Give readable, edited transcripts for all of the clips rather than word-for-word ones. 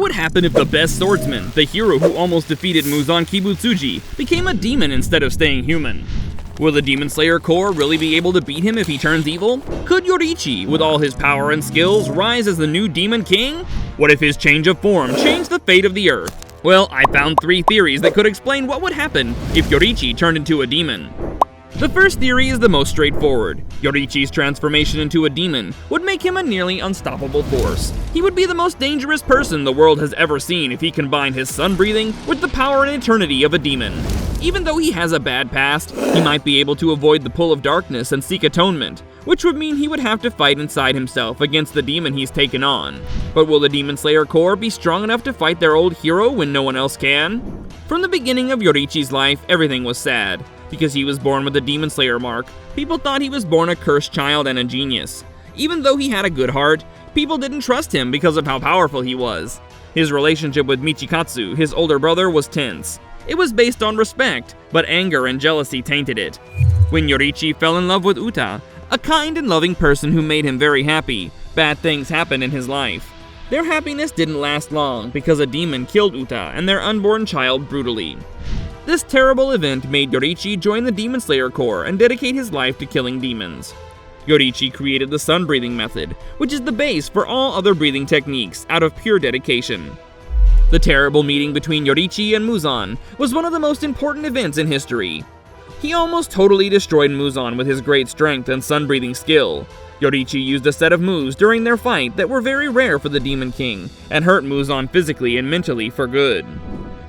would happen if the best swordsman, the hero who almost defeated Muzan Kibutsuji, became a demon instead of staying human? Will the Demon Slayer Corps really be able to beat him if he turns evil? Could Yoriichi, with all his power and skills, rise as the new Demon King? What if his change of form changed the fate of the Earth? Well, I found 3 theories that could explain what would happen if Yoriichi turned into a demon. The first theory is the most straightforward. Yoriichi's transformation into a demon would make him a nearly unstoppable force. He would be the most dangerous person the world has ever seen if he combined his sun-breathing with the power and eternity of a demon. Even though he has a bad past, he might be able to avoid the pull of darkness and seek atonement, which would mean he would have to fight inside himself against the demon he's taken on. But will the Demon Slayer Corps be strong enough to fight their old hero when no one else can? From the beginning of Yoriichi's life, everything was sad. Because he was born with the Demon Slayer mark, people thought he was born a cursed child and a genius. Even though he had a good heart, people didn't trust him because of how powerful he was. His relationship with Michikatsu, his older brother, was tense. It was based on respect, but anger and jealousy tainted it. When Yoriichi fell in love with Uta, a kind and loving person who made him very happy, bad things happened in his life. Their happiness didn't last long because a demon killed Uta and their unborn child brutally. This terrible event made Yoriichi join the Demon Slayer Corps and dedicate his life to killing demons. Yoriichi created the sun breathing method, which is the base for all other breathing techniques out of pure dedication. The terrible meeting between Yoriichi and Muzan was one of the most important events in history. He almost totally destroyed Muzan with his great strength and sun breathing skill. Yoriichi used a set of moves during their fight that were very rare for the Demon King, and hurt Muzan physically and mentally for good.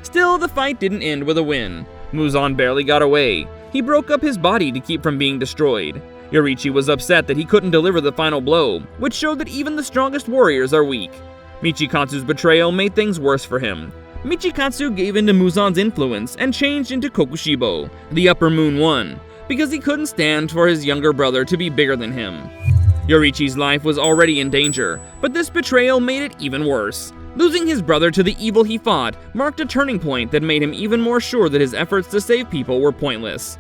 Still, the fight didn't end with a win. Muzan barely got away. He broke up his body to keep from being destroyed. Yoriichi was upset that he couldn't deliver the final blow, which showed that even the strongest warriors are weak. Michikatsu's betrayal made things worse for him. Michikatsu gave in to Muzan's influence and changed into Kokushibo, the Upper Moon One, because he couldn't stand for his younger brother to be bigger than him. Yoriichi's life was already in danger, but this betrayal made it even worse. Losing his brother to the evil he fought marked a turning point that made him even more sure that his efforts to save people were pointless.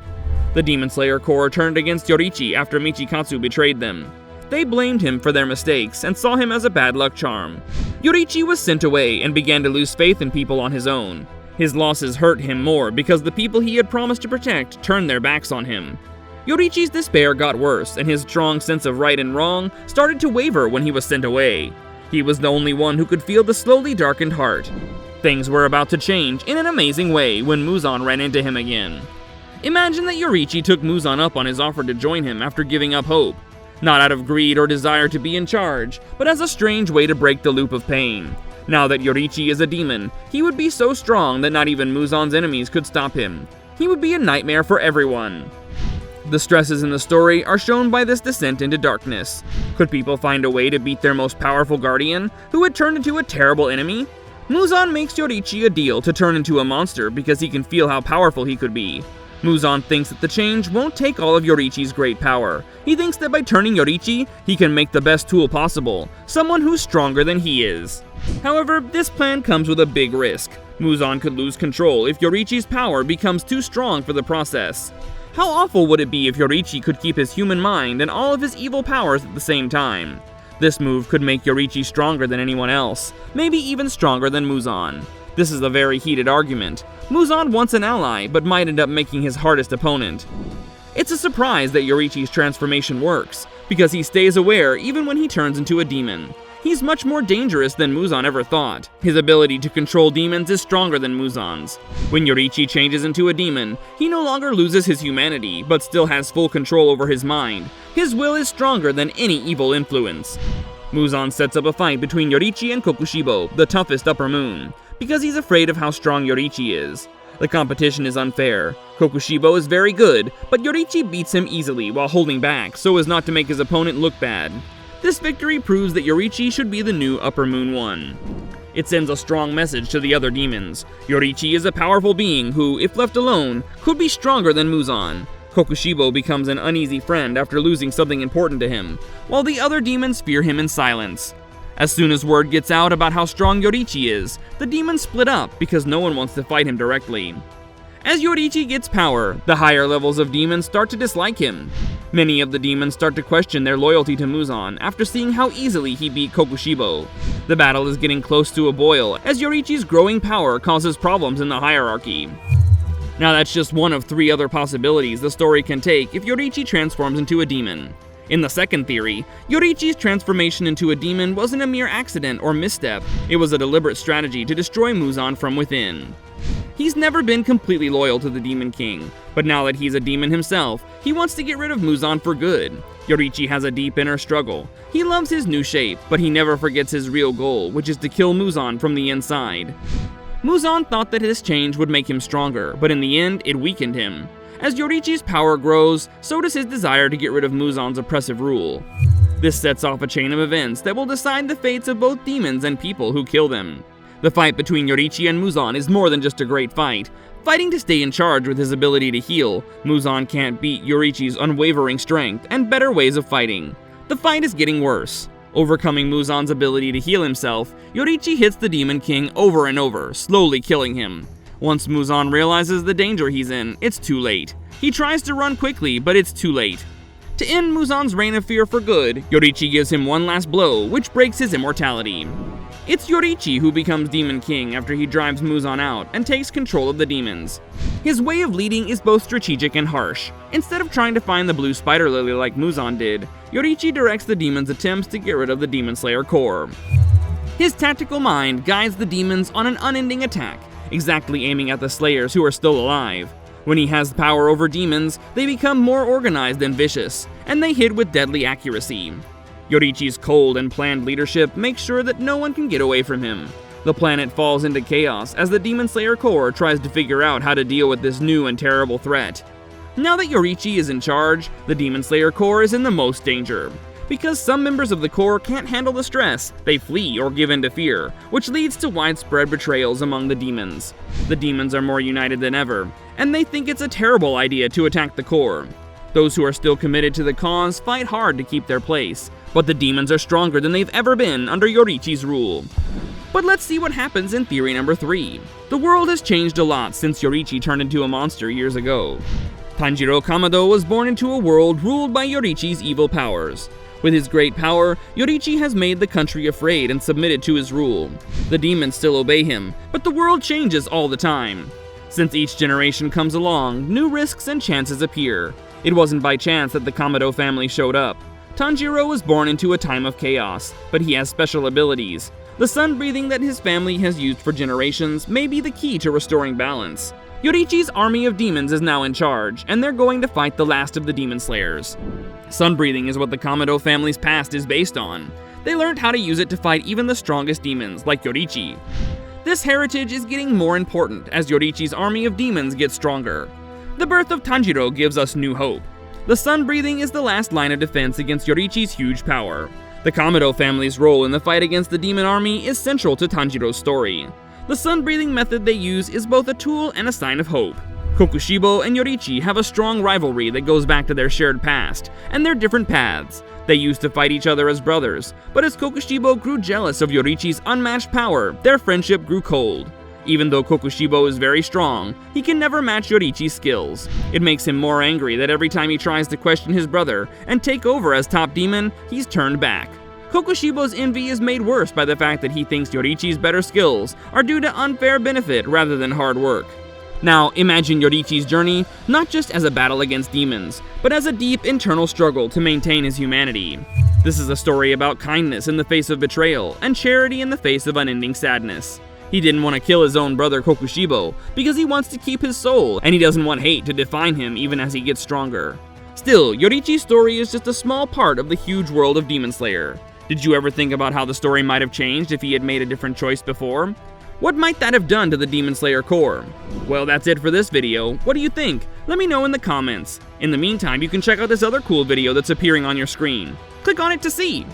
The Demon Slayer Corps turned against Yoriichi after Michikatsu betrayed them. They blamed him for their mistakes and saw him as a bad luck charm. Yoriichi was sent away and began to lose faith in people on his own. His losses hurt him more because the people he had promised to protect turned their backs on him. Yoriichi's despair got worse, and his strong sense of right and wrong started to waver when he was sent away. He was the only one who could feel the slowly darkened heart. Things were about to change in an amazing way when Muzan ran into him again. Imagine that Yoriichi took Muzan up on his offer to join him after giving up hope. Not out of greed or desire to be in charge, but as a strange way to break the loop of pain. Now that Yoriichi is a demon, he would be so strong that not even Muzan's enemies could stop him. He would be a nightmare for everyone. The stresses in the story are shown by this descent into darkness. Could people find a way to beat their most powerful guardian, who had turned into a terrible enemy? Muzan makes Yoriichi a deal to turn into a monster because he can feel how powerful he could be. Muzan thinks that the change won't take all of Yoriichi's great power. He thinks that by turning Yoriichi, he can make the best tool possible, someone who's stronger than he is. However, this plan comes with a big risk. Muzan could lose control if Yoriichi's power becomes too strong for the process. How awful would it be if Yoriichi could keep his human mind and all of his evil powers at the same time? This move could make Yoriichi stronger than anyone else, maybe even stronger than Muzan. This is a very heated argument. Muzan wants an ally, but might end up making his hardest opponent. It's a surprise that Yoriichi's transformation works, because he stays aware even when he turns into a demon. He's much more dangerous than Muzan ever thought. His ability to control demons is stronger than Muzan's. When Yoriichi changes into a demon, he no longer loses his humanity, but still has full control over his mind. His will is stronger than any evil influence. Muzan sets up a fight between Yoriichi and Kokushibo, the toughest Upper Moon, because he's afraid of how strong Yoriichi is. The competition is unfair. Kokushibo is very good, but Yoriichi beats him easily while holding back so as not to make his opponent look bad. This victory proves that Yoriichi should be the new Upper Moon One. It sends a strong message to the other demons. Yoriichi is a powerful being who, if left alone, could be stronger than Muzan. Kokushibo becomes an uneasy friend after losing something important to him, while the other demons fear him in silence. As soon as word gets out about how strong Yoriichi is, the demons split up because no one wants to fight him directly. As Yoriichi gets power, the higher levels of demons start to dislike him. Many of the demons start to question their loyalty to Muzan after seeing how easily he beat Kokushibo. The battle is getting close to a boil, as Yoriichi's growing power causes problems in the hierarchy. Now that's just one of 3 other possibilities the story can take if Yoriichi transforms into a demon. In the second theory, Yoriichi's transformation into a demon wasn't a mere accident or misstep, it was a deliberate strategy to destroy Muzan from within. He's never been completely loyal to the Demon King, but now that he's a demon himself, he wants to get rid of Muzan for good. Yoriichi has a deep inner struggle. He loves his new shape, but he never forgets his real goal, which is to kill Muzan from the inside. Muzan thought that this change would make him stronger, but in the end, it weakened him. As Yoriichi's power grows, so does his desire to get rid of Muzan's oppressive rule. This sets off a chain of events that will decide the fates of both demons and people who kill them. The fight between Yoriichi and Muzan is more than just a great fight. Fighting to stay in charge with his ability to heal, Muzan can't beat Yoriichi's unwavering strength and better ways of fighting. The fight is getting worse. Overcoming Muzan's ability to heal himself, Yoriichi hits the Demon King over and over, slowly killing him. Once Muzan realizes the danger he's in, it's too late. He tries to run quickly, but it's too late. To end Muzan's reign of fear for good, Yoriichi gives him one last blow, which breaks his immortality. It's Yoriichi who becomes Demon King after he drives Muzan out and takes control of the demons. His way of leading is both strategic and harsh. Instead of trying to find the blue spider lily like Muzan did, Yoriichi directs the demons' attempts to get rid of the Demon Slayer core. His tactical mind guides the demons on an unending attack, exactly aiming at the slayers who are still alive. When he has power over demons, they become more organized and vicious, and they hit with deadly accuracy. Yoriichi's cold and planned leadership makes sure that no one can get away from him. The planet falls into chaos as the Demon Slayer Corps tries to figure out how to deal with this new and terrible threat. Now that Yoriichi is in charge, the Demon Slayer Corps is in the most danger. Because some members of the Corps can't handle the stress, they flee or give in to fear, which leads to widespread betrayals among the demons. The demons are more united than ever, and they think it's a terrible idea to attack the Corps. Those who are still committed to the cause fight hard to keep their place, but the demons are stronger than they've ever been under Yoriichi's rule. But let's see what happens in theory number 3. The world has changed a lot since Yoriichi turned into a monster years ago. Tanjiro Kamado was born into a world ruled by Yoriichi's evil powers. With his great power, Yoriichi has made the country afraid and submitted to his rule. The demons still obey him, but the world changes all the time. Since each generation comes along, new risks and chances appear. It wasn't by chance that the Kamado family showed up. Tanjiro was born into a time of chaos, but he has special abilities. The sun breathing that his family has used for generations may be the key to restoring balance. Yoriichi's army of demons is now in charge, and they're going to fight the last of the demon slayers. Sun breathing is what the Kamado family's past is based on. They learned how to use it to fight even the strongest demons, like Yoriichi. This heritage is getting more important as Yoriichi's army of demons gets stronger. The birth of Tanjiro gives us new hope. The sun breathing is the last line of defense against Yoriichi's huge power. The Kamado family's role in the fight against the demon army is central to Tanjiro's story. The sun breathing method they use is both a tool and a sign of hope. Kokushibo and Yoriichi have a strong rivalry that goes back to their shared past, and their different paths. They used to fight each other as brothers, but as Kokushibo grew jealous of Yoriichi's unmatched power, their friendship grew cold. Even though Kokushibo is very strong, he can never match Yoriichi's skills. It makes him more angry that every time he tries to question his brother and take over as top demon, he's turned back. Kokushibo's envy is made worse by the fact that he thinks Yoriichi's better skills are due to unfair benefit rather than hard work. Now, imagine Yoriichi's journey not just as a battle against demons, but as a deep internal struggle to maintain his humanity. This is a story about kindness in the face of betrayal and charity in the face of unending sadness. He didn't want to kill his own brother Kokushibo because he wants to keep his soul, and he doesn't want hate to define him even as he gets stronger. Still, Yoriichi's story is just a small part of the huge world of Demon Slayer. Did you ever think about how the story might have changed if he had made a different choice before? What might that have done to the Demon Slayer Corps? Well, that's it for this video. What do you think? Let me know in the comments. In the meantime, you can check out this other cool video that's appearing on your screen. Click on it to see.